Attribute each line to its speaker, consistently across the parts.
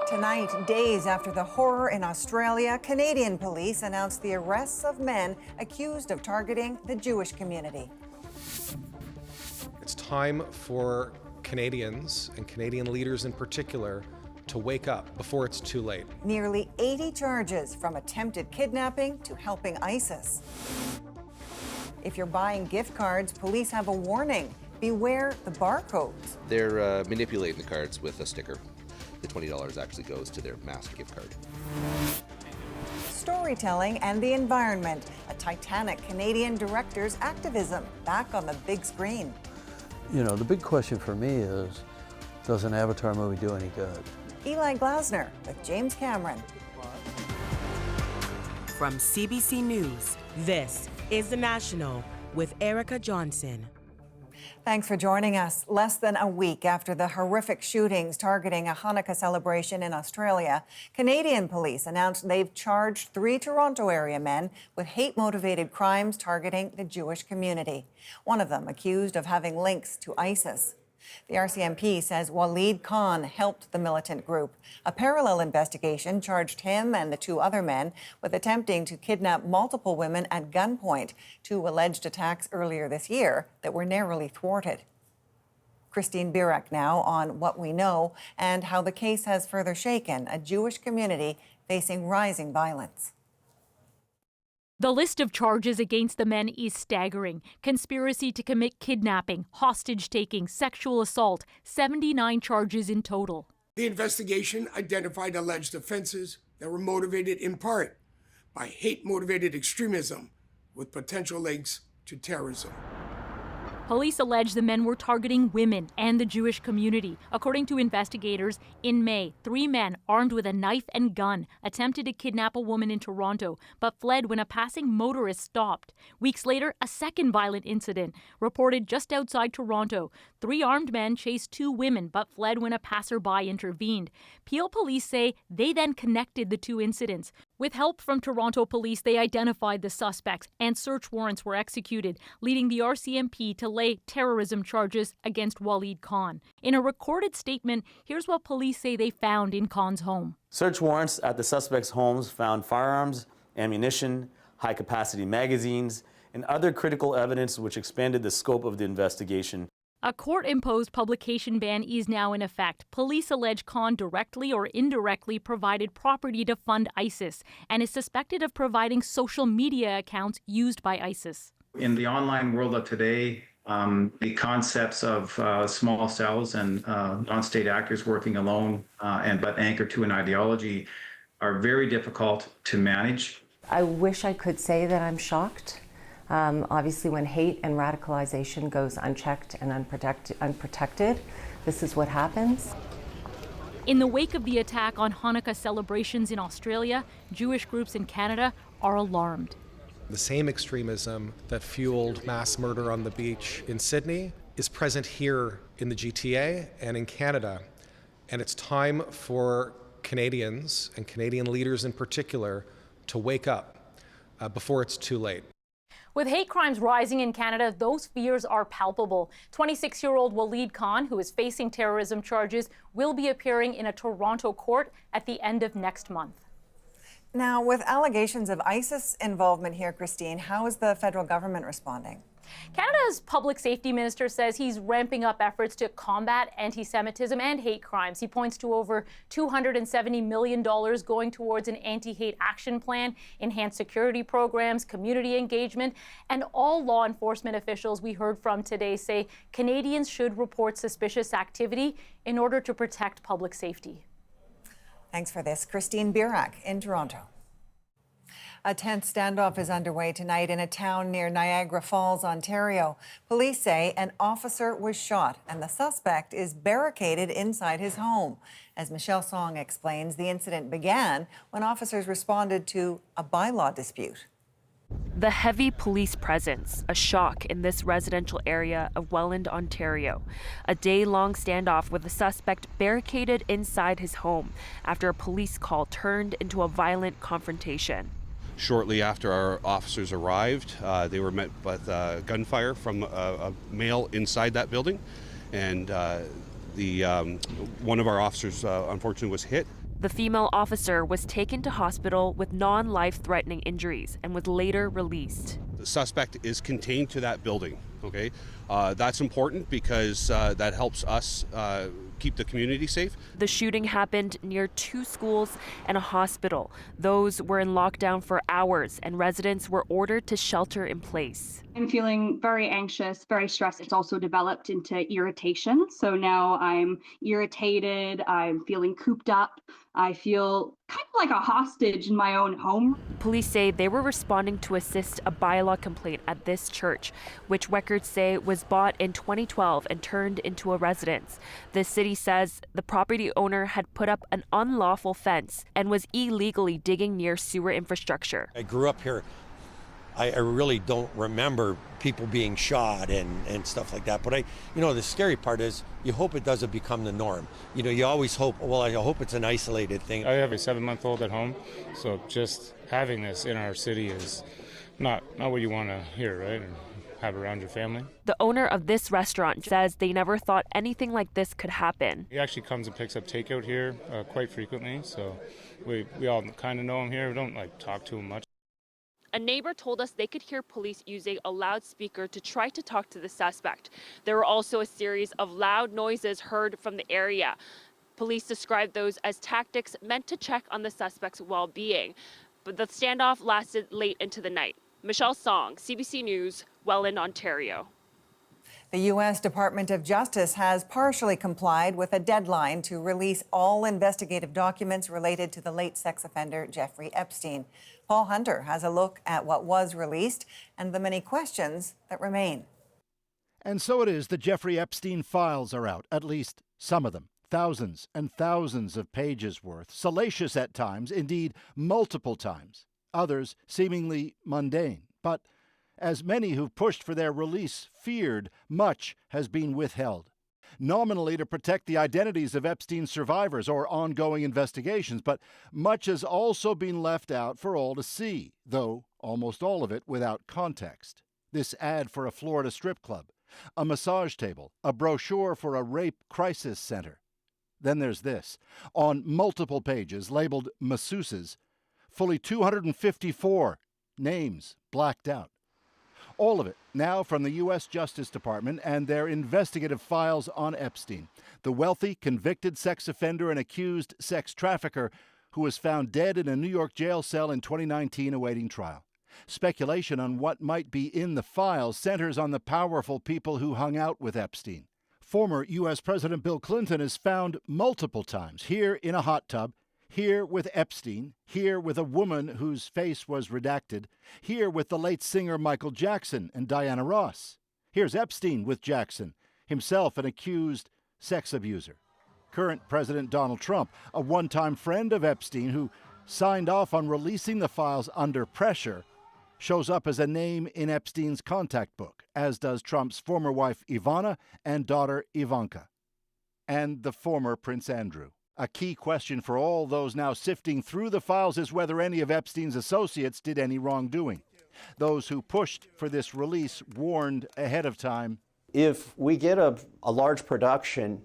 Speaker 1: Tonight, days after the horror in Australia, Canadian police announced the arrests of men accused of targeting the Jewish community.
Speaker 2: It's time for Canadians, and Canadian leaders in particular, to wake up before it's too late.
Speaker 1: Nearly 80 charges, from attempted kidnapping to helping ISIS. If you're buying gift cards, police have a warning. Beware the barcodes.
Speaker 3: They're manipulating the cards with a sticker. The $20 actually goes to their master gift card.
Speaker 1: Storytelling and the environment. A titanic Canadian director's activism back on the big screen.
Speaker 4: You know, the big question for me is, does an Avatar movie do any good?
Speaker 1: Eli Glasner with James Cameron.
Speaker 5: From CBC News, this is The National with Erica Johnson.
Speaker 1: Thanks for joining us. Less than a week after the horrific shootings targeting a Hanukkah celebration in Australia, Canadian police announced they've charged 3 Toronto area men with hate-motivated crimes targeting the Jewish community. One of them accused of having links to ISIS. The RCMP says Walid Khan helped the militant group. A parallel investigation charged him and the 2 other men with attempting to kidnap multiple women at gunpoint, 2 alleged attacks earlier this year that were narrowly thwarted. Christine Birak now on what we know and how the case has further shaken a Jewish community facing rising violence.
Speaker 6: The list of charges against the men is staggering. Conspiracy to commit kidnapping, hostage-taking, sexual assault, 79 charges in total.
Speaker 7: The investigation identified alleged offenses that were motivated in part by hate-motivated extremism with potential links to terrorism.
Speaker 6: Police allege the men were targeting women and the Jewish community. According to investigators, in May, 3 men armed with a knife and gun attempted to kidnap a woman in Toronto, but fled when a passing motorist stopped. Weeks later, a second violent incident reported just outside Toronto. 3 armed men chased 2 women, but fled when a passerby intervened. Peel police say they then connected the 2 incidents. With help from Toronto police, they identified the suspects and search warrants were executed, leading the RCMP to lay terrorism charges against Walid Khan. In a recorded statement, here's what police say they found in Khan's home.
Speaker 8: Search warrants at the suspects' homes found firearms, ammunition, high-capacity magazines, and other critical evidence which expanded the scope of the investigation.
Speaker 6: A court-imposed publication ban is now in effect. Police allege Khan directly or indirectly provided property to fund ISIS and is suspected of providing social media accounts used by ISIS.
Speaker 9: In the online world of today, the concepts of small cells and non-state actors working alone but anchored to an ideology are very difficult to manage.
Speaker 10: I wish I could say that I'm shocked. Obviously, when hate and radicalization goes unchecked and unprotected, this is what happens.
Speaker 6: In the wake of the attack on Hanukkah celebrations in Australia, Jewish groups in Canada are alarmed.
Speaker 2: The same extremism that fueled mass murder on the beach in Sydney is present here in the GTA and in Canada. And it's time for Canadians, and Canadian leaders in particular, to wake up before it's too late.
Speaker 6: With hate crimes rising in Canada, those fears are palpable. 26-year-old Walid Khan, who is facing terrorism charges, will be appearing in a Toronto court at the end of next month.
Speaker 1: Now, with allegations of ISIS involvement here, Christine, how is the federal government responding?
Speaker 6: Canada's public safety minister says he's ramping up efforts to combat anti-Semitism and hate crimes. He points to over $270 million going towards an anti-hate action plan, enhanced security programs, community engagement, and all law enforcement officials we heard from today say Canadians should report suspicious activity in order to protect public safety.
Speaker 1: Thanks for this. Christine Birak in Toronto. A tense standoff is underway tonight in a town near Niagara Falls, Ontario. Police say an officer was shot and the suspect is barricaded inside his home. As Michelle Song explains, the incident began when officers responded to a bylaw dispute.
Speaker 11: The heavy police presence, a shock in this residential area of Welland, Ontario. A day-long standoff with the suspect barricaded inside his home after a police call turned into a violent confrontation.
Speaker 12: Shortly after our officers arrived, they were met with gunfire from a male inside that building, and one of our officers unfortunately was hit.
Speaker 11: The female officer was taken to hospital with non-life-threatening injuries and was later released.
Speaker 12: The suspect is contained to that building, okay? That's important because that helps us keep the community safe.
Speaker 11: The shooting happened near 2 schools and a hospital. Those were in lockdown for hours, and residents were ordered to shelter in place.
Speaker 13: I'm feeling very anxious, very stressed. It's also developed into irritation. So now I'm irritated, I'm feeling cooped up. I feel kind of like a hostage in my own home.
Speaker 11: Police say they were responding to assist a bylaw complaint at this church, which records say was bought in 2012 and turned into a residence. The city says the property owner had put up an unlawful fence and was illegally digging near sewer infrastructure.
Speaker 14: I grew up here. I really don't remember people being shot and stuff like that. But the scary part is you hope it doesn't become the norm. You always hope, well, I hope it's an isolated thing.
Speaker 15: I have a 7-month-old at home, so just having this in our city is not what you want to hear, right? Or have around your family.
Speaker 11: The owner of this restaurant says they never thought anything like this could happen.
Speaker 15: He actually comes and picks up takeout here quite frequently, so we all kind of know him here. We don't talk to him much.
Speaker 11: A neighbor told us they could hear police using a loudspeaker to try to talk to the suspect. There were also a series of loud noises heard from the area. Police described those as tactics meant to check on the suspect's well-being. But the standoff lasted late into the night. Michelle Song, CBC News, Welland, Ontario.
Speaker 1: The U.S. Department of Justice has partially complied with a deadline to release all investigative documents related to the late sex offender Jeffrey Epstein. Paul Hunter has a look at what was released and the many questions that remain.
Speaker 16: And so it is that Jeffrey Epstein files are out, at least some of them. Thousands and thousands of pages worth, salacious at times, indeed multiple times. Others seemingly mundane. But as many who've pushed for their release feared, much has been withheld. Nominally to protect the identities of Epstein's survivors or ongoing investigations, but much has also been left out for all to see, though almost all of it without context. This ad for a Florida strip club, a massage table, a brochure for a rape crisis center. Then there's this, on multiple pages labeled masseuses, fully 254 names blacked out. All of it now from the U.S. Justice Department and their investigative files on Epstein, the wealthy, convicted sex offender and accused sex trafficker who was found dead in a New York jail cell in 2019 awaiting trial. Speculation on what might be in the files centers on the powerful people who hung out with Epstein. Former U.S. President Bill Clinton is found multiple times, here in a hot tub, here with Epstein, here with a woman whose face was redacted, here with the late singer Michael Jackson and Diana Ross. Here's Epstein with Jackson, himself an accused sex abuser. Current President Donald Trump, a one-time friend of Epstein who signed off on releasing the files under pressure, shows up as a name in Epstein's contact book, as does Trump's former wife Ivana and daughter Ivanka, and the former Prince Andrew. A key question for all those now sifting through the files is whether any of Epstein's associates did any wrongdoing. Those who pushed for this release warned ahead of time.
Speaker 17: If we get a large production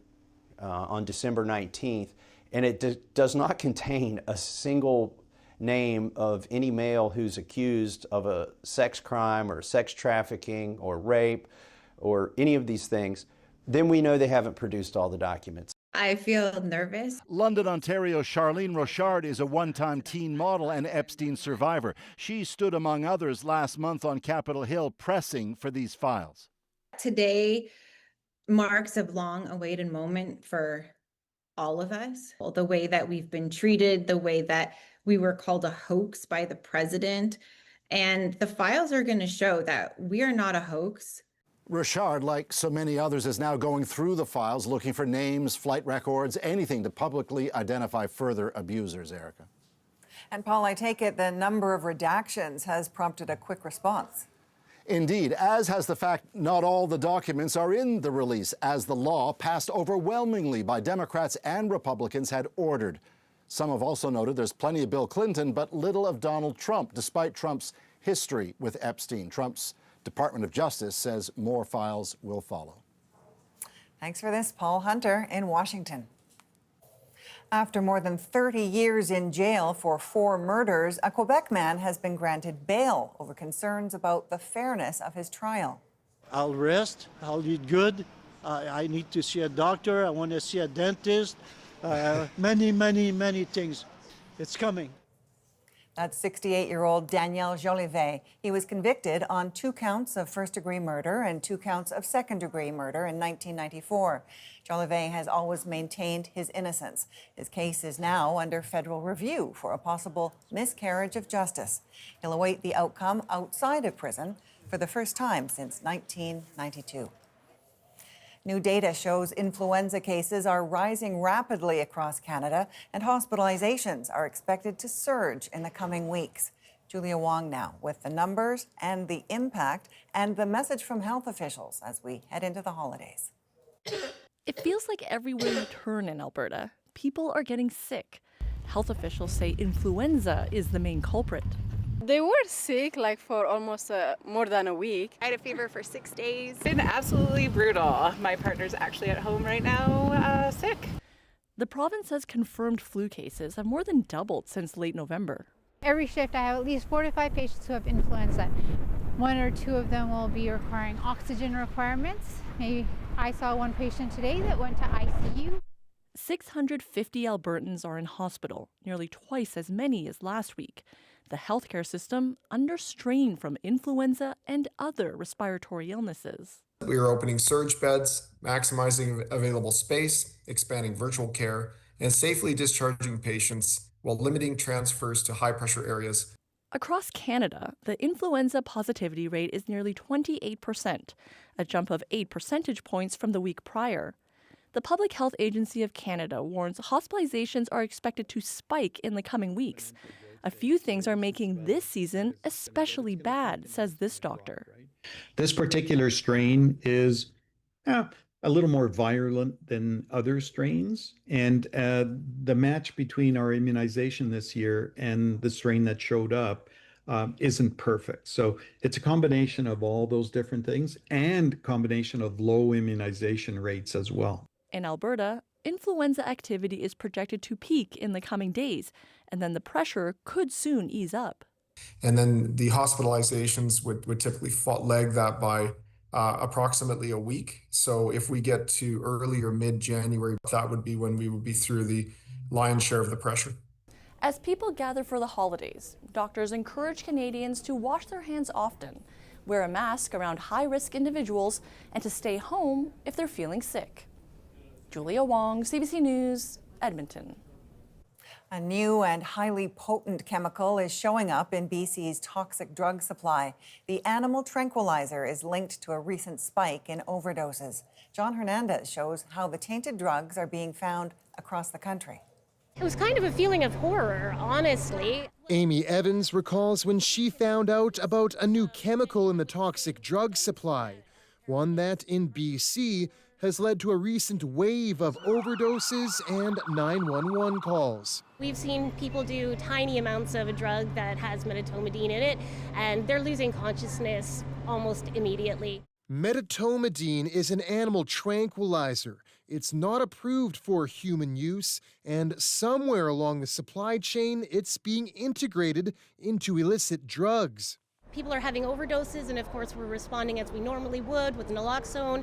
Speaker 17: on December 19th, and it does not contain a single name of any male who's accused of a sex crime or sex trafficking or rape or any of these things, then we know they haven't produced all the documents.
Speaker 18: I feel nervous.
Speaker 16: London, Ontario's Charlene Rochard is a one-time teen model and Epstein survivor. She stood among others last month on Capitol Hill pressing for these files.
Speaker 18: Today marks a long-awaited moment for all of us. The way that we've been treated, the way that we were called a hoax by the president. And the files are going to show that we are not a hoax.
Speaker 16: Rochard, like so many others, is now going through the files, looking for names, flight records, anything to publicly identify further abusers, Erica.
Speaker 1: And Paul, I take it the number of redactions has prompted a quick response.
Speaker 16: Indeed, as has the fact not all the documents are in the release, as the law, passed overwhelmingly by Democrats and Republicans, had ordered. Some have also noted there's plenty of Bill Clinton, but little of Donald Trump, despite Trump's history with Epstein. Trump's Department of Justice says more files will follow.
Speaker 1: Thanks for this, Paul Hunter in Washington. After more than 30 years in jail for 4 murders, a Quebec man has been granted bail over concerns about the fairness of his trial.
Speaker 19: I'll rest, I'll eat good, I need to see a doctor, I want to see a dentist, many things. It's coming.
Speaker 1: That's 68-year-old Daniel Jolivet. He was convicted on 2 counts of first-degree murder and 2 counts of second-degree murder in 1994. Jolivet has always maintained his innocence. His case is now under federal review for a possible miscarriage of justice. He'll await the outcome outside of prison for the first time since 1992. New data shows influenza cases are rising rapidly across Canada, and hospitalizations are expected to surge in the coming weeks. Julia Wong now with the numbers and the impact and the message from health officials as we head into the holidays.
Speaker 20: It feels like everywhere you turn in Alberta, people are getting sick. Health officials say influenza is the main culprit.
Speaker 21: They were sick like for almost more than a week.
Speaker 22: I had a fever for 6 days.
Speaker 23: It's been absolutely brutal. My partner's actually at home right now, sick.
Speaker 20: The province has confirmed flu cases have more than doubled since late November.
Speaker 24: Every shift, I have at least 4 to 5 patients who have influenza. 1 or 2 of them will be requiring oxygen requirements. Maybe I saw 1 patient today that went to ICU.
Speaker 20: 650 Albertans are in hospital, nearly twice as many as last week. The healthcare system under strain from influenza and other respiratory illnesses.
Speaker 25: We are opening surge beds, maximizing available space, expanding virtual care, and safely discharging patients while limiting transfers to high-pressure areas.
Speaker 20: Across Canada, the influenza positivity rate is nearly 28%, a jump of 8 percentage points from the week prior. The Public Health Agency of Canada warns hospitalizations are expected to spike in the coming weeks. A few things are making this season especially bad, says this doctor.
Speaker 26: This particular strain is a little more virulent than other strains, and the match between our immunization this year and the strain that showed up isn't perfect. So it's a combination of all those different things and combination of low immunization rates as well.
Speaker 20: In Alberta, influenza activity is projected to peak in the coming days, and then the pressure could soon ease up.
Speaker 25: And then the hospitalizations would typically lag that by approximately a week. So if we get to early or mid-January, that would be when we would be through the lion's share of the pressure.
Speaker 20: As people gather for the holidays, doctors encourage Canadians to wash their hands often, wear a mask around high-risk individuals, and to stay home if they're feeling sick. Julia Wong, CBC News, Edmonton.
Speaker 1: A new and highly potent chemical is showing up in BC's toxic drug supply. The animal tranquilizer is linked to a recent spike in overdoses. John Hernandez shows how the tainted drugs are being found across the country.
Speaker 27: It was kind of a feeling of horror, honestly.
Speaker 28: Amy Evans recalls when she found out about a new chemical in the toxic drug supply, one that in BC has led to a recent wave of overdoses and 911 calls.
Speaker 27: We've seen people do tiny amounts of a drug that has medetomidine in it, and they're losing consciousness almost immediately.
Speaker 28: Medetomidine is an animal tranquilizer. It's not approved for human use, and somewhere along the supply chain, it's being integrated into illicit drugs.
Speaker 27: People are having overdoses, and of course we're responding as we normally would with naloxone,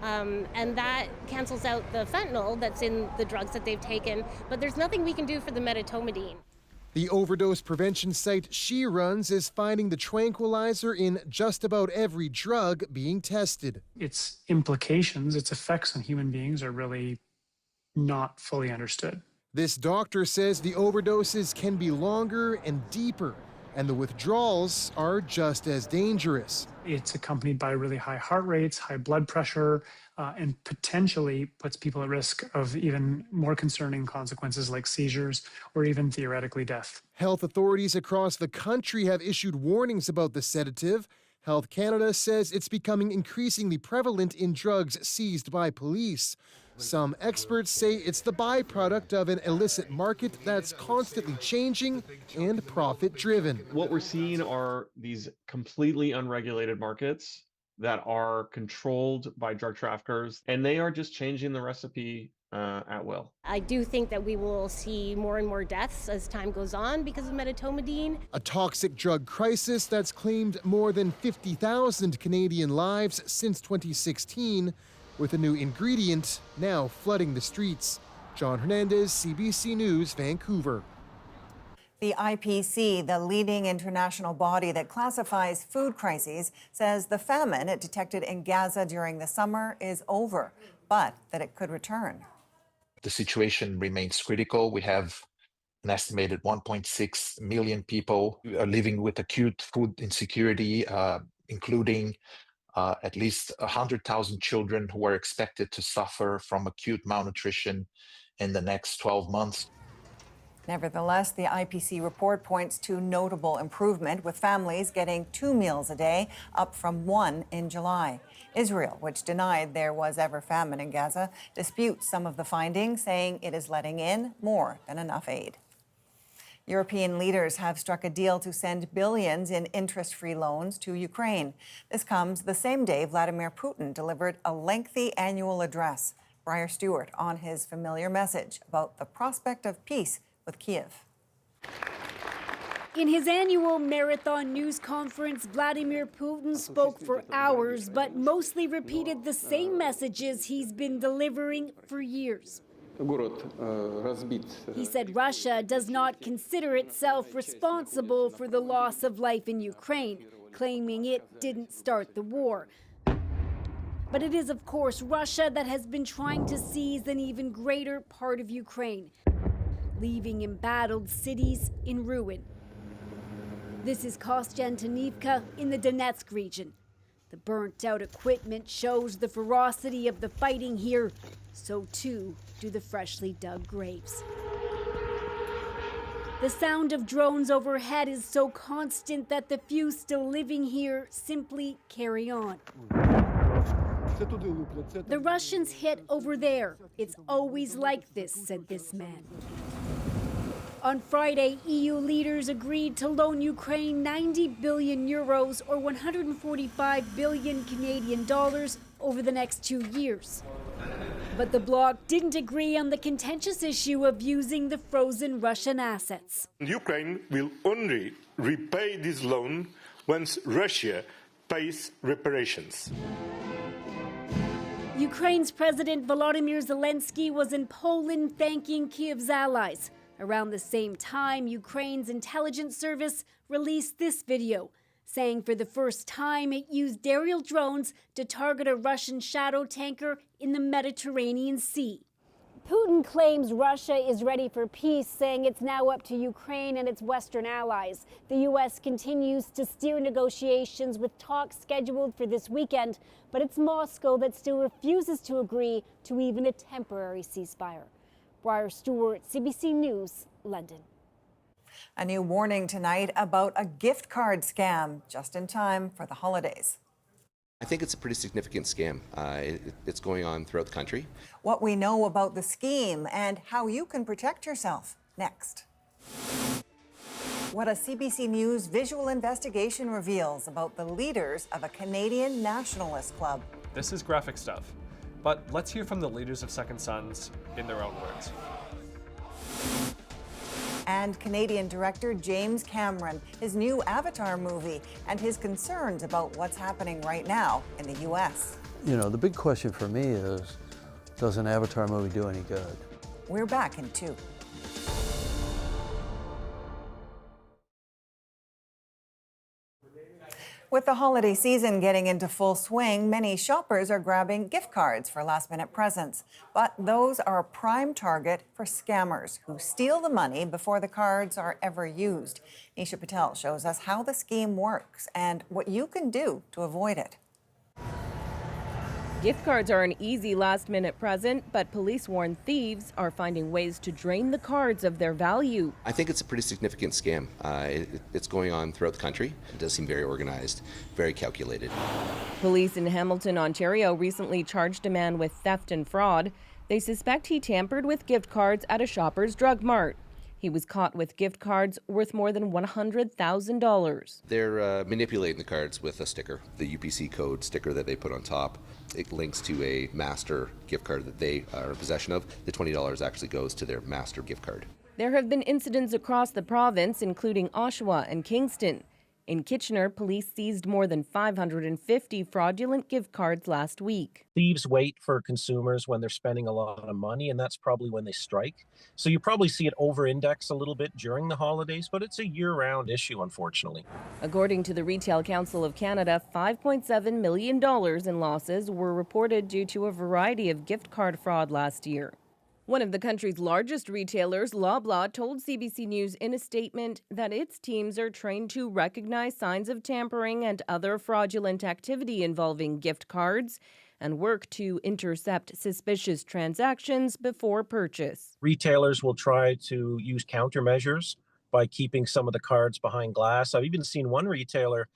Speaker 27: and that cancels out the fentanyl that's in the drugs that they've taken, but there's nothing we can do for the medetomidine.
Speaker 28: The overdose prevention site she runs is finding the tranquilizer in just about every drug being tested.
Speaker 29: Its implications, its effects on human beings are really not fully understood.
Speaker 28: This doctor says the overdoses can be longer and deeper, and the withdrawals are just as dangerous.
Speaker 29: It's accompanied by really high heart rates, high blood pressure, and potentially puts people at risk of even more concerning consequences like seizures or even theoretically death.
Speaker 28: Health authorities across the country have issued warnings about the sedative. Health Canada says it's becoming increasingly prevalent in drugs seized by police. Some experts say it's the byproduct of an illicit market that's constantly changing and profit-driven.
Speaker 30: What we're seeing are these completely unregulated markets that are controlled by drug traffickers, and they are just changing the recipe at will.
Speaker 27: I do think that we will see more and more deaths as time goes on because of medetomidine.
Speaker 28: A toxic drug crisis that's claimed more than 50,000 Canadian lives since 2016, with a new ingredient now flooding the streets. John Hernandez, CBC News, Vancouver.
Speaker 1: The IPC, the leading international body that classifies food crises, says the famine it detected in Gaza during the summer is over, but that it could return.
Speaker 2: The situation remains critical. We have an estimated 1.6 million people living with acute food insecurity, including at least 100,000 children who are expected to suffer from acute malnutrition in the next 12 months.
Speaker 1: Nevertheless, the IPC report points to notable improvement, with families getting 2 meals a day, up from 1 in July. Israel, which denied there was ever famine in Gaza, disputes some of the findings, saying it is letting in more than enough aid. European leaders have struck a deal to send billions in interest-free loans to Ukraine. This comes the same day Vladimir Putin delivered a lengthy annual address. Briar Stewart on his familiar message about the prospect of peace with Kiev.
Speaker 3: In his annual marathon news conference, Vladimir Putin spoke for hours, but mostly repeated the same messages he's been delivering for years. He said Russia does not consider itself responsible for the loss of life in Ukraine, claiming it didn't start the war. But it is, of course, Russia that has been trying to seize an even greater part of Ukraine, leaving embattled cities in ruin. This is Kostiantynivka in the Donetsk region. The burnt-out equipment shows the ferocity of the fighting here. So too do the freshly dug graves. The sound of drones overhead is so constant that the few still living here simply carry on. The Russians hit over there. It's always like this, said this man. On Friday, EU leaders agreed to loan Ukraine 90 billion euros or 145 billion Canadian dollars over the next 2 years. But the bloc didn't agree on the contentious issue of using the frozen Russian assets.
Speaker 4: Ukraine will only repay this loan once Russia pays reparations.
Speaker 3: Ukraine's President Volodymyr Zelensky was in Poland thanking Kiev's allies. Around the same time, Ukraine's intelligence service released this video, saying for the first time it used aerial drones to target a Russian shadow tanker in the Mediterranean Sea. Putin claims Russia is ready for peace, saying it's now up to Ukraine and its Western allies. The U.S. continues to steer negotiations with talks scheduled for this weekend, but it's Moscow that still refuses to agree to even a temporary ceasefire. Briar Stewart, CBC News, London.
Speaker 1: A new warning tonight about a gift card scam, just in time for the holidays.
Speaker 5: I think it's a pretty significant scam. It's going on throughout the country.
Speaker 1: What we know about the scheme and how you can protect yourself, next. What a CBC News visual investigation reveals about the leaders of a Canadian nationalist club.
Speaker 6: This is graphic stuff, but let's hear from the leaders of Second Sons in their own words.
Speaker 1: And Canadian director James Cameron, his new Avatar movie, and his concerns about what's happening right now in the U.S.
Speaker 7: You know, the big question for me is, does an Avatar movie do any good?
Speaker 1: We're back in 2. With the holiday season getting into full swing, many shoppers are grabbing gift cards for last-minute presents. But those are a prime target for scammers who steal the money before the cards are ever used. Nisha Patel shows us how the scheme works and what you can do to avoid it.
Speaker 8: Gift cards are an easy last-minute present, but police warn thieves are finding ways to drain the cards of their value.
Speaker 5: I think it's a pretty significant scam. It's going on throughout the country. It does seem very organized, very calculated.
Speaker 8: Police in Hamilton, Ontario recently charged a man with theft and fraud. They suspect he tampered with gift cards at a Shoppers Drug Mart. He was caught with gift cards worth more than $100,000.
Speaker 5: They're manipulating the cards with a sticker, the UPC code sticker that they put on top. It links to a master gift card that they are in possession of. The $20 actually goes to their master gift card.
Speaker 8: There have been incidents across the province, including Oshawa and Kingston. In Kitchener, police seized more than 550 fraudulent gift cards last week.
Speaker 9: Thieves wait for consumers when they're spending a lot of money, and that's probably when they strike. So you probably see it over-index a little bit during the holidays, but it's a year-round issue, unfortunately.
Speaker 8: According to the Retail Council of Canada, $5.7 million in losses were reported due to a variety of gift card fraud last year. One of the country's largest retailers, Loblaw, told CBC News in a statement that its teams are trained to recognize signs of tampering and other fraudulent activity involving gift cards and work to intercept suspicious transactions before purchase.
Speaker 9: Retailers will try to use countermeasures by keeping some of the cards behind glass. I've even seen one retailer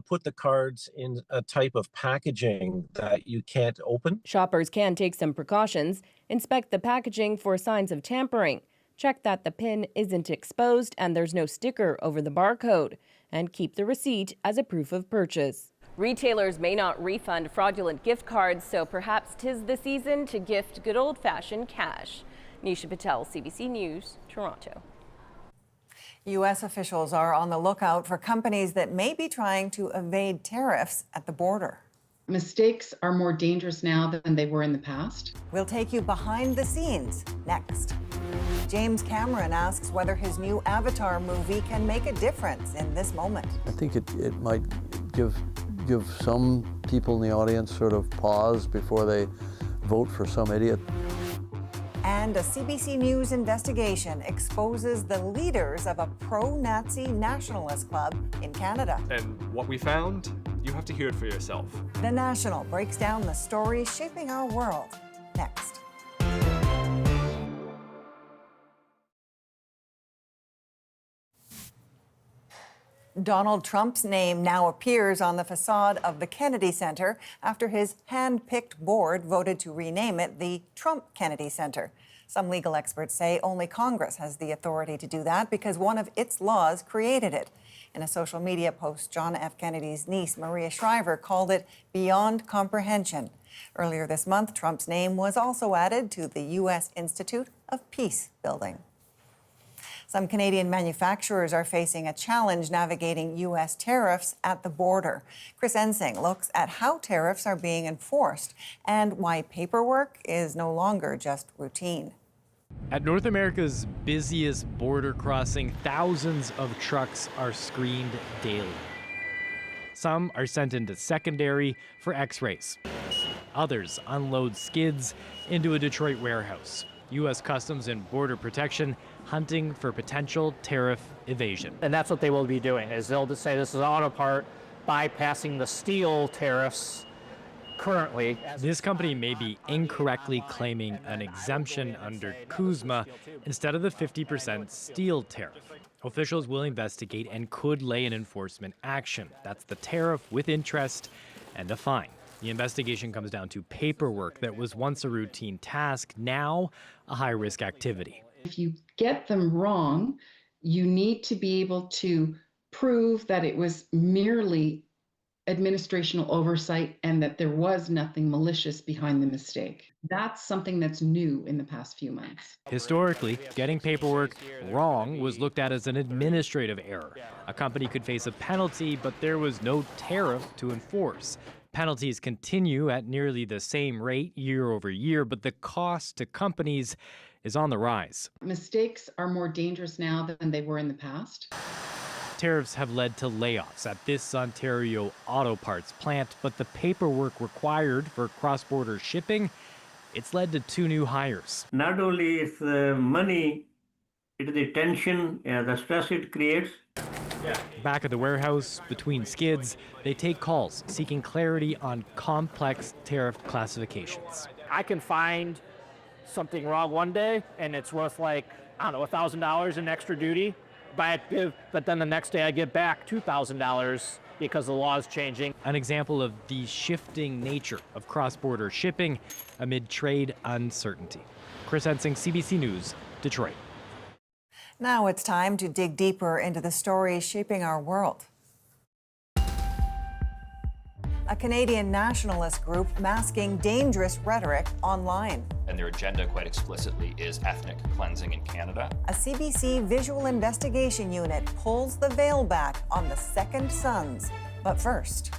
Speaker 9: put the cards in a type of packaging that you can't open.
Speaker 8: Shoppers can take some precautions, inspect the packaging for signs of tampering, check that the pin isn't exposed and there's no sticker over the barcode, and keep the receipt as a proof of purchase. Retailers may not refund fraudulent gift cards, so perhaps 'tis the season to gift good old-fashioned cash. Nisha Patel, CBC News, Toronto.
Speaker 1: U.S. officials are on the lookout for companies that may be trying to evade tariffs at the border.
Speaker 10: Mistakes are more dangerous now than they were in the past.
Speaker 1: We'll take you behind the scenes next. James Cameron asks whether his new Avatar movie can make a difference in this moment.
Speaker 7: I think it might give some people in the audience sort of pause before they vote for some idiot.
Speaker 1: And a CBC News investigation exposes the leaders of a pro-Nazi nationalist club in Canada.
Speaker 6: And what we found, you have to hear it for yourself.
Speaker 1: The National breaks down the stories shaping our world. Next. Donald Trump's name now appears on the facade of the Kennedy Center after his hand-picked board voted to rename it the Trump Kennedy Center. Some legal experts say only Congress has the authority to do that because one of its laws created it. In a social media post, John F. Kennedy's niece, Maria Shriver, called it beyond comprehension. Earlier this month, Trump's name was also added to the U.S. Institute of Peace Building. Some Canadian manufacturers are facing a challenge navigating U.S. tariffs at the border. Chris Ensing looks at how tariffs are being enforced and why paperwork is no longer just routine.
Speaker 11: At North America's busiest border crossing, thousands of trucks are screened daily. Some are sent into secondary for x-rays. Others unload skids into a Detroit warehouse. U.S. Customs and Border Protection hunting for potential tariff evasion.
Speaker 12: And that's what they will be doing, is they'll just say this is an auto part, bypassing the steel tariffs currently.
Speaker 11: This company may be incorrectly claiming an exemption under CUSMA instead of the 50% steel tariff. Officials will investigate and could lay an enforcement action. That's the tariff with interest and a fine. The investigation comes down to paperwork that was once a routine task, now a high-risk activity.
Speaker 10: If you get them wrong, you need to be able to prove that it was merely administrational oversight and that there was nothing malicious behind the mistake. That's something that's new in the past few months.
Speaker 11: Historically, getting paperwork wrong was looked at as an administrative error. A company could face a penalty, but there was no tariff to enforce. Penalties continue at nearly the same rate year over year, but the cost to companies is on the rise.
Speaker 10: Mistakes are more dangerous now than they were in the past.
Speaker 11: Tariffs have led to layoffs at this Ontario auto parts plant, but the paperwork required for cross-border shipping, it's led to 2 new hires.
Speaker 13: Not only is the money, it is the tension, the stress it creates.
Speaker 11: Back at the warehouse, between skids, they take calls seeking clarity on complex tariff classifications.
Speaker 12: I can find something wrong one day and it's worth like, I don't know, $1,000 in extra duty. But then the next day I get back $2,000 because the law is changing.
Speaker 11: An example of the shifting nature of cross-border shipping amid trade uncertainty. Chris Ensing, CBC News, Detroit.
Speaker 1: Now it's time to dig deeper into the stories shaping our world. A Canadian nationalist group masking dangerous rhetoric online.
Speaker 14: And their agenda, quite explicitly, is ethnic cleansing in Canada.
Speaker 1: A CBC visual investigation unit pulls the veil back on the second sons. But first...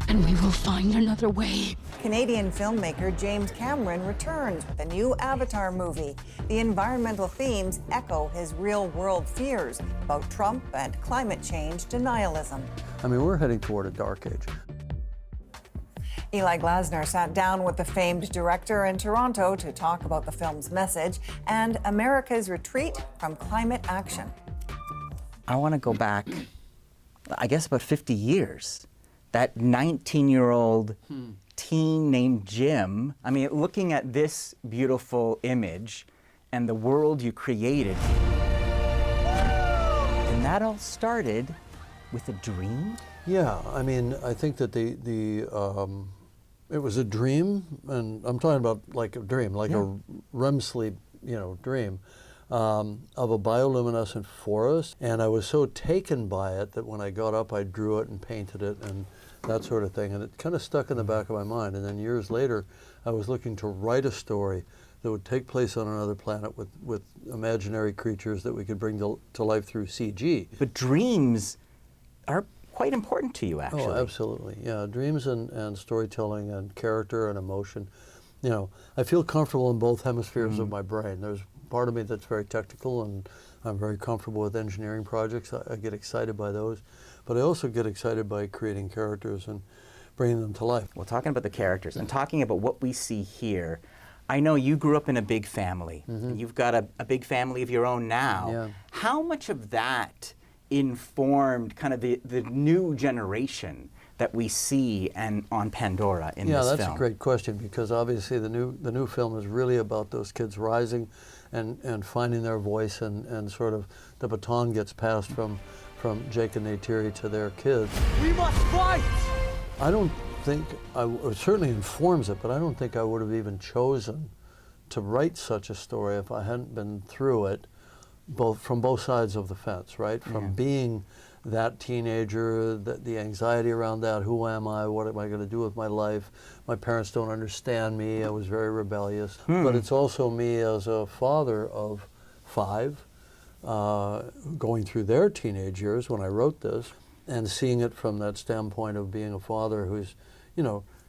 Speaker 15: And we will find another way.
Speaker 1: Canadian filmmaker James Cameron returns with a new Avatar movie. The environmental themes echo his real-world fears about Trump and climate change denialism.
Speaker 7: I mean, we're heading toward a dark age.
Speaker 1: Eli Glasner sat down with the famed director in Toronto to talk about the film's message and America's retreat from climate action.
Speaker 16: I want to go back, I guess, about 50 years. That 19-year-old teen named Jim. I mean, looking at this beautiful image and the world you created. And that all started with a dream?
Speaker 7: Yeah, I mean, I think that it was a dream, and I'm talking about like a dream, like a REM sleep, dream, of a bioluminescent forest. And I was so taken by it that when I got up, I drew it and painted it and that sort of thing. And it kind of stuck in the back of my mind. And then years later, I was looking to write a story that would take place on another planet with imaginary creatures that we could bring to life through CG.
Speaker 16: But dreams are quite important to you, actually.
Speaker 7: Oh, absolutely. Yeah, dreams and storytelling and character and emotion. I feel comfortable in both hemispheres of my brain. There's part of me that's very technical, and I'm very comfortable with engineering projects. I get excited by those. But I also get excited by creating characters and bringing them to life.
Speaker 16: Well, talking about the characters and talking about what we see here, I know you grew up in a big family. You've got a big family of your own now.
Speaker 7: Yeah.
Speaker 16: How much of that informed kind of the new generation that we see on Pandora in this film?
Speaker 7: Yeah, that's a great question, because obviously the new film is really about those kids rising and finding their voice, and sort of the baton gets passed from Jake and Neytiri to their kids.
Speaker 16: We must fight!
Speaker 7: I don't think, it certainly informs it, but I don't think I would have even chosen to write such a story if I hadn't been through it from both sides of the fence, right? From being that teenager, the anxiety around that, who am I, what am I going to do with my life? My parents don't understand me, I was very rebellious. But it's also me as a father of 5, going through their teenage years when I wrote this, and seeing it from that standpoint of being a father who's,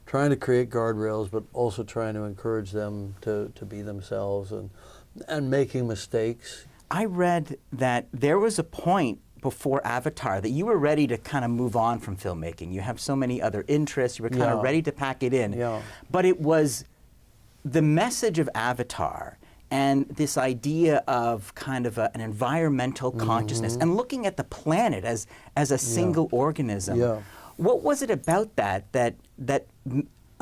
Speaker 7: trying to create guardrails, but also trying to encourage them to be themselves and making mistakes.
Speaker 16: I read that there was a point before Avatar that you were ready to kind of move on from filmmaking. You have so many other interests, you were kind of ready to pack it in.
Speaker 7: Yeah.
Speaker 16: But it was the message of Avatar and this idea of kind of an environmental consciousness and looking at the planet as a single organism.
Speaker 7: Yeah.
Speaker 16: What was it about that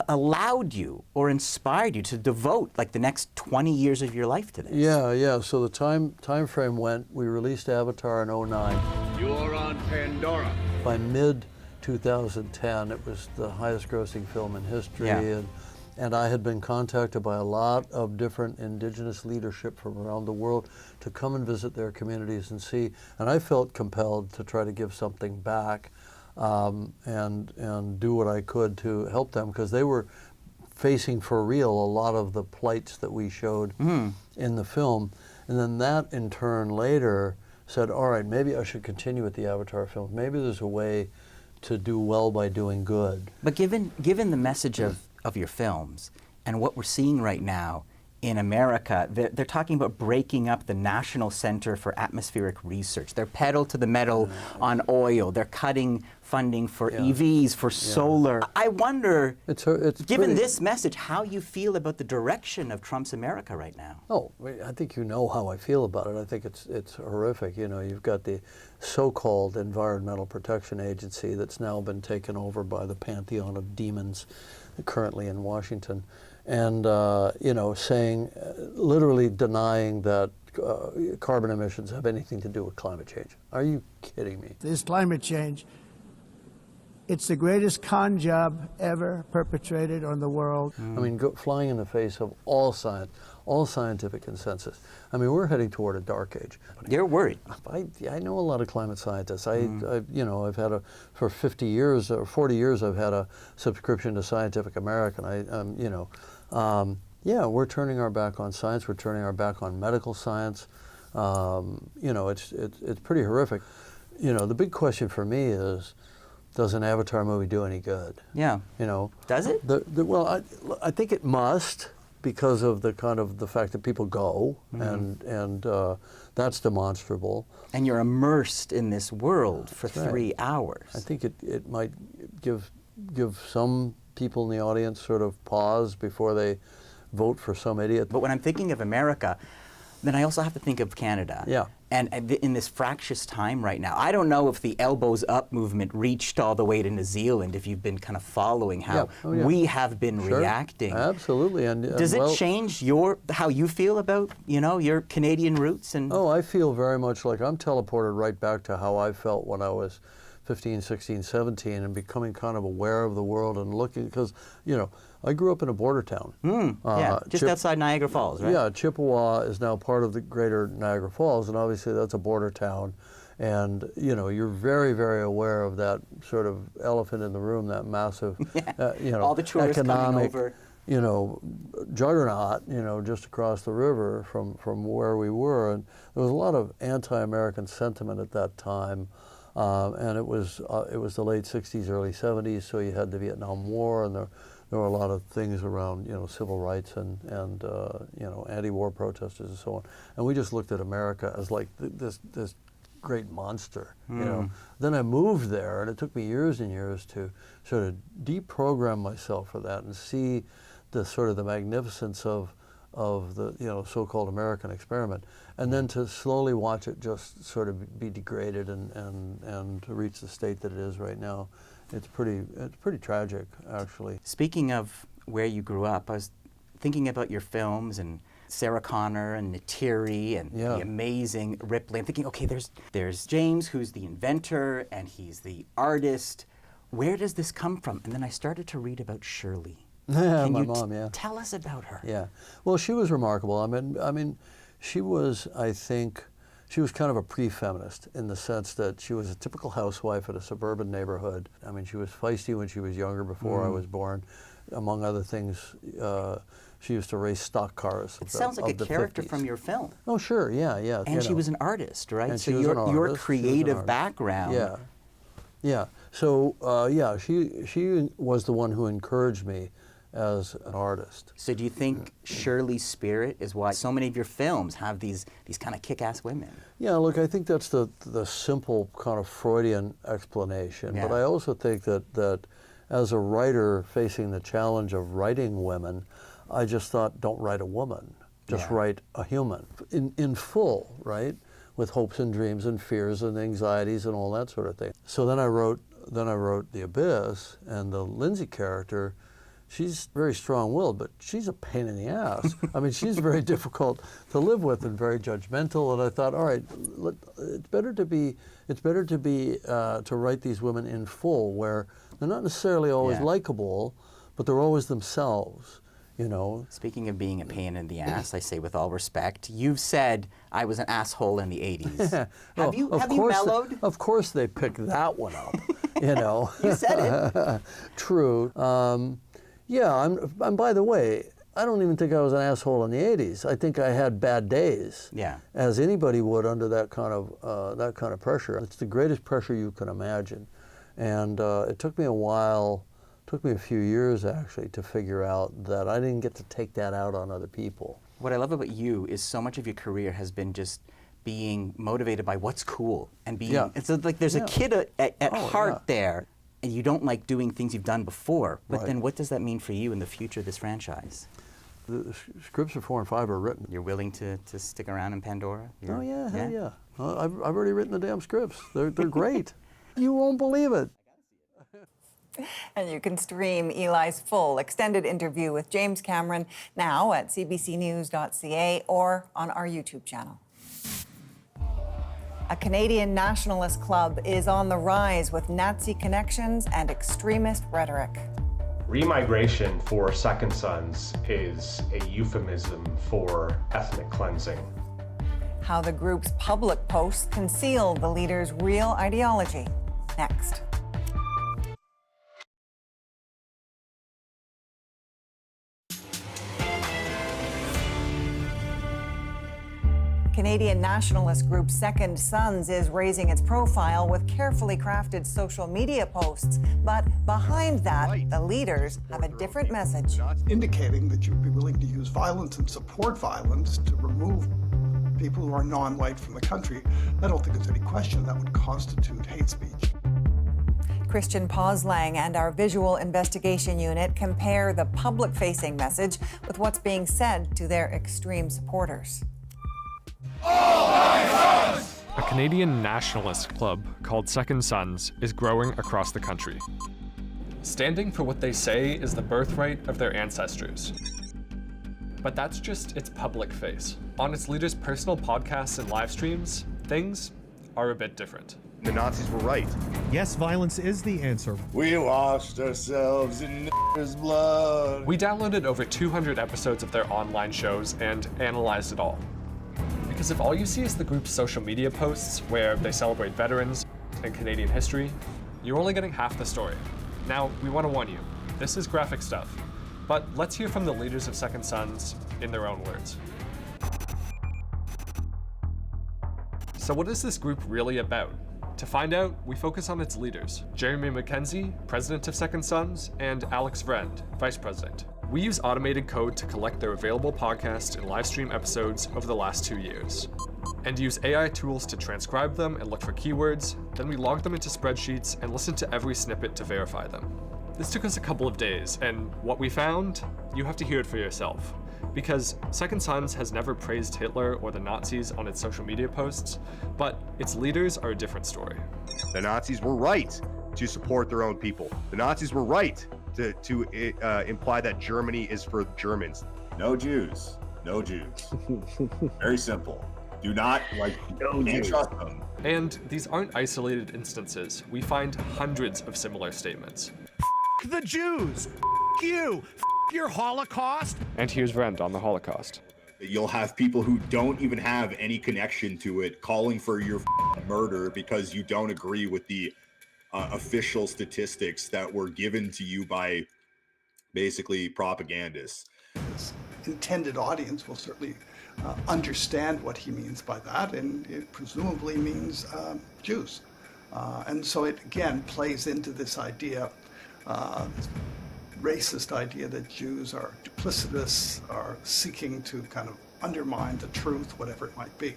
Speaker 16: allowed you or inspired you to devote like the next 20 years of your life to this?
Speaker 7: Yeah. So the time frame went, we released Avatar in 2009.
Speaker 17: You're on Pandora.
Speaker 7: By mid-2010, it was the highest grossing film in history.
Speaker 16: Yeah.
Speaker 7: And I had been contacted by a lot of different indigenous leadership from around the world to come and visit their communities and see. And I felt compelled to try to give something back. And do what I could to help them, because they were facing for real a lot of the plights that we showed in the film. And then that in turn later said, all right, maybe I should continue with the Avatar film. Maybe there's a way to do well by doing good.
Speaker 16: But given the message of your films and what we're seeing right now in America, they're talking about breaking up the National Center for Atmospheric Research. They're pedal to the metal on oil. They're cutting funding for EVs, for solar. I wonder, given this message, how you feel about the direction of Trump's America right now.
Speaker 7: Oh, I think you know how I feel about it. I think it's horrific. You've got the so-called Environmental Protection Agency that's now been taken over by the pantheon of demons currently in Washington. And, saying, literally denying that carbon emissions have anything to do with climate change. Are you kidding me?
Speaker 18: This climate change, it's the greatest con job ever perpetrated on the world.
Speaker 7: I mean, flying in the face of all science, all scientific consensus. I mean, we're heading toward a dark age.
Speaker 16: You're worried.
Speaker 7: I know a lot of climate scientists. I've had for 50 years or 40 years, I've had a subscription to Scientific American. Yeah, we're turning our back on science. We're turning our back on medical science. It's pretty horrific. The big question for me is, does an Avatar movie do any good?
Speaker 16: Yeah. Does it?
Speaker 7: Well, I think it must, because of the fact that people go, and that's demonstrable.
Speaker 16: And you're immersed in this world for 3 hours.
Speaker 7: I think it might give some people in the audience sort of pause before they vote for some idiot.
Speaker 16: But when I'm thinking of America, then I also have to think of Canada.
Speaker 7: Yeah.
Speaker 16: And in this fractious time right now, I don't know if the elbows up movement reached all the way to New Zealand, if you've been kind of following how we have been reacting.
Speaker 7: Absolutely. And
Speaker 16: does it change how you feel about, your Canadian roots?
Speaker 7: Oh, I feel very much like I'm teleported right back to how I felt when I was 15, 16, 17, and becoming kind of aware of the world and looking, because, I grew up in a border town.
Speaker 16: Just outside Niagara Falls, right?
Speaker 7: Yeah, Chippewa is now part of the greater Niagara Falls, and obviously that's a border town. And, you're very, very aware of that sort of elephant in the room, that massive,
Speaker 16: all the tourists
Speaker 7: economic,
Speaker 16: coming over.
Speaker 7: Juggernaut, just across the river from where we were. And there was a lot of anti-American sentiment at that time. And it was the late 60s, early 70s, so you had the Vietnam War, and there were a lot of things around, civil rights and anti-war protesters and so on. And we just looked at America as like this great monster, Then I moved there, and it took me years and years to sort of deprogram myself for that and see the magnificence of the so-called American experiment, and then to slowly watch it just sort of be degraded and to reach the state that it is right now. It's pretty tragic, actually.
Speaker 16: Speaking of where you grew up, I was thinking about your films and Sarah Connor and Neytiri and the amazing Ripley. I'm thinking, okay, there's James, who's the inventor, and he's the artist. Where does this come from? And then I started to read about Shirley.
Speaker 7: My mom,
Speaker 16: tell us about her.
Speaker 7: Yeah, well, she was remarkable. I mean, she was, I think, she was kind of a pre-feminist in the sense that she was a typical housewife in a suburban neighborhood. I mean, she was feisty when she was younger, before I was born. Among other things, she used to race stock cars.
Speaker 16: It sounds like a character
Speaker 7: 50s.
Speaker 16: from your film.
Speaker 7: Oh, sure, yeah.
Speaker 16: And she was an artist, right?
Speaker 7: And
Speaker 16: so
Speaker 7: she was an
Speaker 16: your
Speaker 7: artist.
Speaker 16: creative background.
Speaker 7: Yeah. So, she was the one who encouraged me as an artist.
Speaker 16: So do you think Shirley's spirit is why so many of your films have these kind of kick-ass women?
Speaker 7: Yeah, look, I think that's the simple kind of Freudian explanation. But I also think that as a writer facing the challenge of writing women, I just thought, don't write a woman, just write a human in full, right? With hopes and dreams and fears and anxieties and all that sort of thing. So then I wrote The Abyss, and the Lindsay character, she's very strong-willed, but she's a pain in the ass. I mean, she's very difficult to live with and very judgmental. And I thought, all right, it's better to write these women in full, where they're not necessarily always likable, but they're always themselves.
Speaker 16: Speaking of being a pain in the ass, I say with all respect, you've said I was an asshole in the 80s. Have you mellowed?
Speaker 7: Of course they picked that one up,
Speaker 16: You said it.
Speaker 7: True. And by the way, I don't even think I was an asshole in the 80s. I think I had bad days, as anybody would under that kind of pressure. It's the greatest pressure you can imagine. And it took me a while, took me a few years actually, to figure out that I didn't get to take that out on other people.
Speaker 16: What I love about you is so much of your career has been just being motivated by what's cool and being, it's like there's a kid at heart there, and you don't like doing things you've done before. But then what does that mean for you in the future of this franchise?
Speaker 7: The scripts for 4 and 5 are written.
Speaker 16: You're willing to stick around in Pandora?
Speaker 7: Hell yeah. I've already written the damn scripts. They're great. You won't believe it.
Speaker 1: And you can stream Eli's full extended interview with James Cameron now at cbcnews.ca or on our YouTube channel. A Canadian nationalist club is on the rise with Nazi connections and extremist rhetoric.
Speaker 6: Remigration for Second Sons is a euphemism for ethnic cleansing.
Speaker 1: How the group's public posts conceal the leader's real ideology. Next. Canadian nationalist group Second Sons is raising its profile with carefully crafted social media posts. But behind that, the leaders have a different message.
Speaker 19: Indicating that you'd be willing to use violence and support violence to remove people who are non-white from the country, I don't think there's any question that would constitute hate speech.
Speaker 1: Christian Poslang and our visual investigation unit compare the public-facing message with what's being said to their extreme supporters.
Speaker 6: A Canadian nationalist club called Second Sons is growing across the country, standing for what they say is the birthright of their ancestors. But that's just its public face. On its leaders' personal podcasts and live streams, things are a bit different.
Speaker 20: The Nazis were right.
Speaker 21: Yes, violence is the answer.
Speaker 20: We washed ourselves in n***'s blood.
Speaker 6: We downloaded over 200 episodes of their online shows and analyzed it all. Because if all you see is the group's social media posts where they celebrate veterans and Canadian history, you're only getting half the story. Now, we want to warn you, this is graphic stuff, but let's hear from the leaders of Second Sons in their own words. So what is this group really about? To find out, we focus on its leaders, Jeremy McKenzie, president of Second Sons, and Alex Vrend, vice president. We use automated code to collect their available podcast and live stream episodes over the last 2 years, and use AI tools to transcribe them and look for keywords. Then we log them into spreadsheets and listen to every snippet to verify them. This took us a couple of days, and what we found, you have to hear it for yourself. Because Second Sons has never praised Hitler or the Nazis on its social media posts, but its leaders are a different story.
Speaker 20: The Nazis were right to support their own people. The Nazis were right to imply that Germany is for Germans.
Speaker 22: No Jews. No Jews. Very simple. Do not trust them.
Speaker 6: And these aren't isolated instances. We find hundreds of similar statements.
Speaker 21: F the Jews. F you. F your Holocaust.
Speaker 6: And here's Vrend on the Holocaust.
Speaker 22: You'll have people who don't even have any connection to it calling for your murder because you don't agree with the official statistics that were given to you by basically propagandists.
Speaker 19: His intended audience will certainly understand what he means by that, and it presumably means Jews. And so it, again, plays into this idea, this racist idea that Jews are duplicitous, are seeking to kind of undermine the truth, whatever it might be.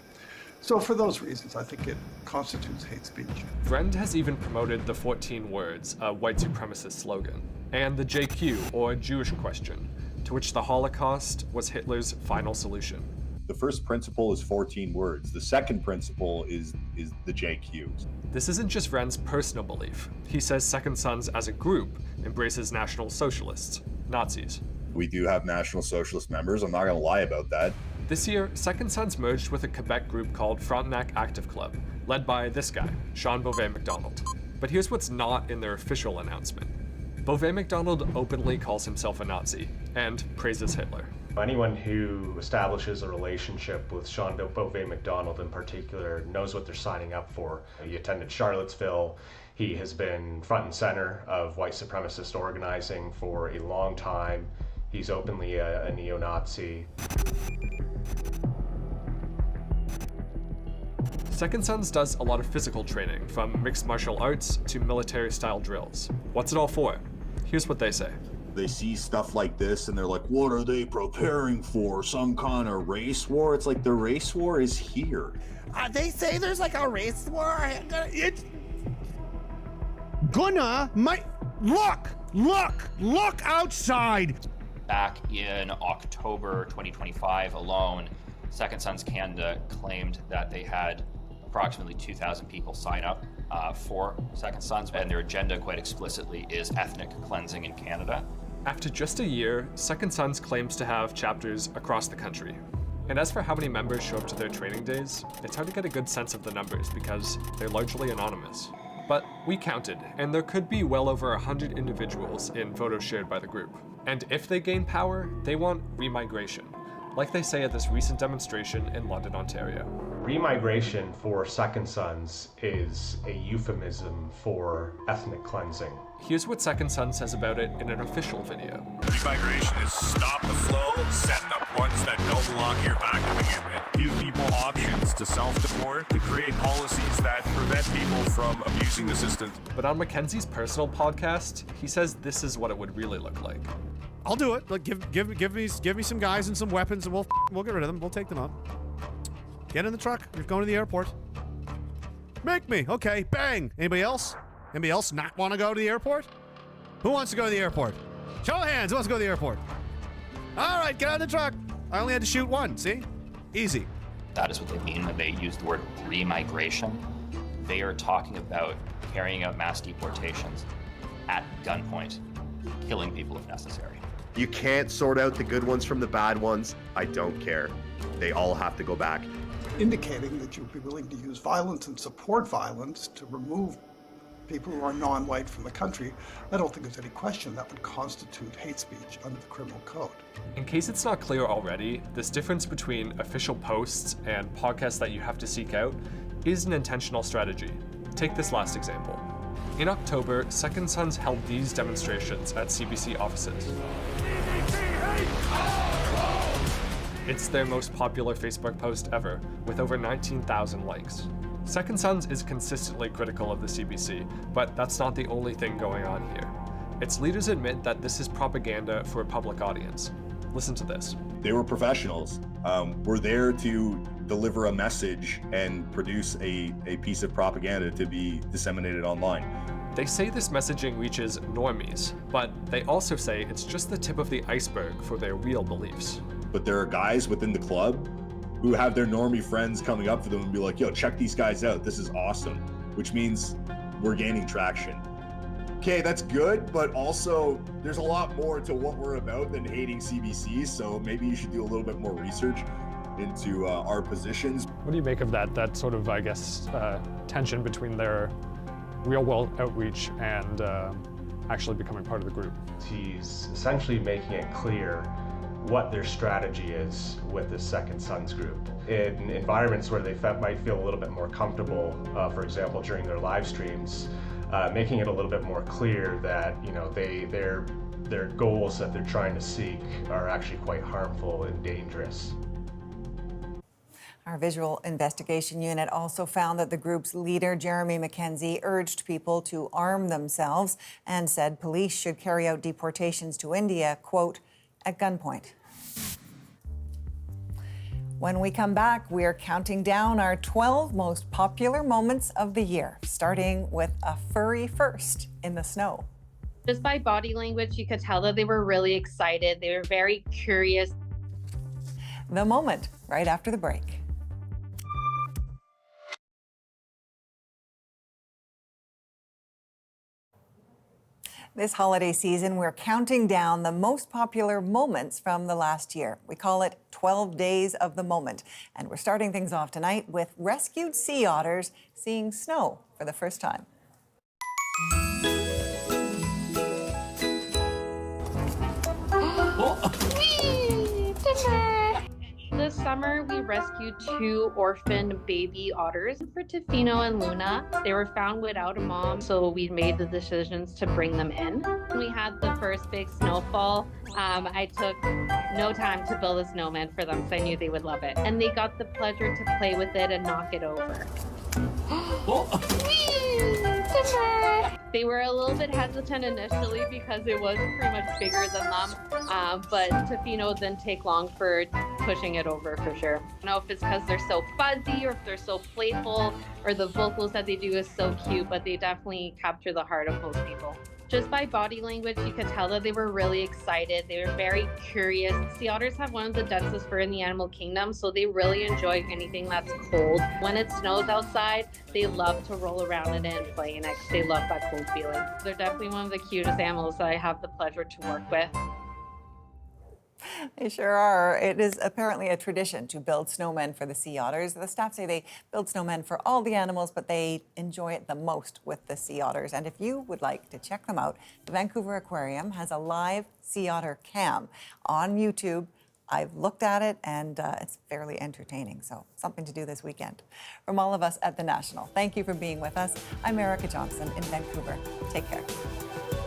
Speaker 19: So for those reasons, I think it constitutes hate speech.
Speaker 6: Vrend has even promoted the 14 words, a white supremacist slogan, and the JQ, or Jewish question, to which the Holocaust was Hitler's final solution.
Speaker 22: The first principle is 14 words. The second principle is the JQ.
Speaker 6: This isn't just Vrend's personal belief. He says Second Sons as a group embraces National Socialists, Nazis.
Speaker 22: We do have National Socialist members. I'm not going to lie about that.
Speaker 6: This year, Second Sons merged with a Quebec group called Frontenac Active Club, led by this guy, Sean Beauvais-McDonald. But here's what's not in their official announcement. Beauvais-McDonald openly calls himself a Nazi and praises Hitler.
Speaker 23: Anyone who establishes a relationship with Sean Beauvais-McDonald in particular knows what they're signing up for. He attended Charlottesville. He has been front and center of white supremacist organizing for a long time. He's openly a neo-Nazi.
Speaker 6: Second Sons does a lot of physical training, from mixed martial arts to military-style drills. What's it all for? Here's what they say.
Speaker 22: They see stuff like this and they're like, what are they preparing for? Some kind of race war? It's like the race war is here.
Speaker 21: They say there's like a race war. It's look outside.
Speaker 14: Back in October 2025 alone, Second Sons Canada claimed that they had approximately 2,000 people sign up for Second Sons, and their agenda quite explicitly is ethnic cleansing in Canada.
Speaker 6: After just a year, Second Sons claims to have chapters across the country. And as for how many members show up to their training days, it's hard to get a good sense of the numbers because they're largely anonymous. But we counted, and there could be well over 100 individuals in photos shared by the group. And if they gain power, they want remigration, like they say at this recent demonstration in London, Ontario.
Speaker 23: Remigration for Second Sons is a euphemism for ethnic cleansing.
Speaker 6: Here's what Second Son says about it in an official video.
Speaker 21: Remigration is stop the flow, setting up ones that don't belong here back to begin with. Give people options to self-deport, to create policies that prevent people from abusing the system.
Speaker 6: But on Mackenzie's personal podcast, he says this is what it would really look like.
Speaker 21: I'll do it. Like, give me some guys and some weapons, and we'll get rid of them. We'll take them out. Get in the truck. We're going to the airport. Make me. Okay. Bang. Anybody else? Anybody else not want to go to the airport? Who wants to go to the airport? Show of hands. Who wants to go to the airport? All right. Get out of the truck. I only had to shoot one. See? Easy.
Speaker 14: That is what they mean when they use the word remigration. They are talking about carrying out mass deportations at gunpoint, killing people if necessary.
Speaker 20: You can't sort out the good ones from the bad ones. I don't care. They all have to go back.
Speaker 19: Indicating that you'd be willing to use violence and support violence to remove people who are non-white from the country, I don't think there's any question that would constitute hate speech under the criminal code.
Speaker 6: In case it's not clear already, this difference between official posts and podcasts that you have to seek out is an intentional strategy. Take this last example. In October, Second Sons held these demonstrations at CBC offices. It's their most popular Facebook post ever, with over 19,000 likes. Second Sons is consistently critical of the CBC, but that's not the only thing going on here. Its leaders admit that this is propaganda for a public audience. Listen to this.
Speaker 22: They were professionals. We're there to deliver a message and produce a piece of propaganda to be disseminated online.
Speaker 6: They say this messaging reaches normies, but they also say it's just the tip of the iceberg for their real beliefs.
Speaker 22: But there are guys within the club who have their normie friends coming up to them and be like, yo, check these guys out. This is awesome, which means we're gaining traction. Okay, that's good, but also there's a lot more to what we're about than hating CBC, so maybe you should do a little bit more research into our positions.
Speaker 6: What do you make of that sort of, I guess, tension between their real-world outreach and actually becoming part of the group?
Speaker 23: He's essentially making it clear what their strategy is with this Second Sons group. In environments where they might feel a little bit more comfortable, for example, during their live streams, making it a little bit more clear that, you know, their goals that they're trying to seek are actually quite harmful and dangerous.
Speaker 1: Our visual investigation unit also found that the group's leader, Jeremy Mackenzie, urged people to arm themselves and said police should carry out deportations to India, quote, at gunpoint. When we come back, we're counting down our 12 most popular moments of the year, starting with a furry first in the snow.
Speaker 2: Just by body language, you could tell that they were really excited. They were very curious.
Speaker 1: The moment, right after the break. This holiday season, we're counting down the most popular moments from the last year. We call it 12 Days of the Moment. And we're starting things off tonight with rescued sea otters seeing snow for the first time.
Speaker 2: This summer, we rescued 2 orphan baby otters for Tofino and Luna. They were found without a mom, so we made the decisions to bring them in. When we had the first big snowfall, I took no time to build a snowman for them, because I knew they would love it. And they got the pleasure to play with it and knock it over. They were a little bit hesitant initially because it was pretty much bigger than them, but Tofino didn't take long for pushing it over for sure. I don't know if it's because they're so fuzzy or if they're so playful or the vocals that they do is so cute, but they definitely capture the heart of most people. Just by body language, you could tell that they were really excited. They were very curious. Sea otters have one of the densest fur in the animal kingdom, so they really enjoy anything that's cold. When it snows outside, they love to roll around in it and play in it because they love that cold feeling. They're definitely one of the cutest animals that I have the pleasure to work with.
Speaker 1: They sure are. It is apparently a tradition to build snowmen for the sea otters. The staff say they build snowmen for all the animals, but they enjoy it the most with the sea otters. And if you would like to check them out, the Vancouver Aquarium has a live sea otter cam on YouTube. I've looked at it, and it's fairly entertaining. So something to do this weekend. From all of us at The National, thank you for being with us. I'm Erica Johnson in Vancouver. Take care.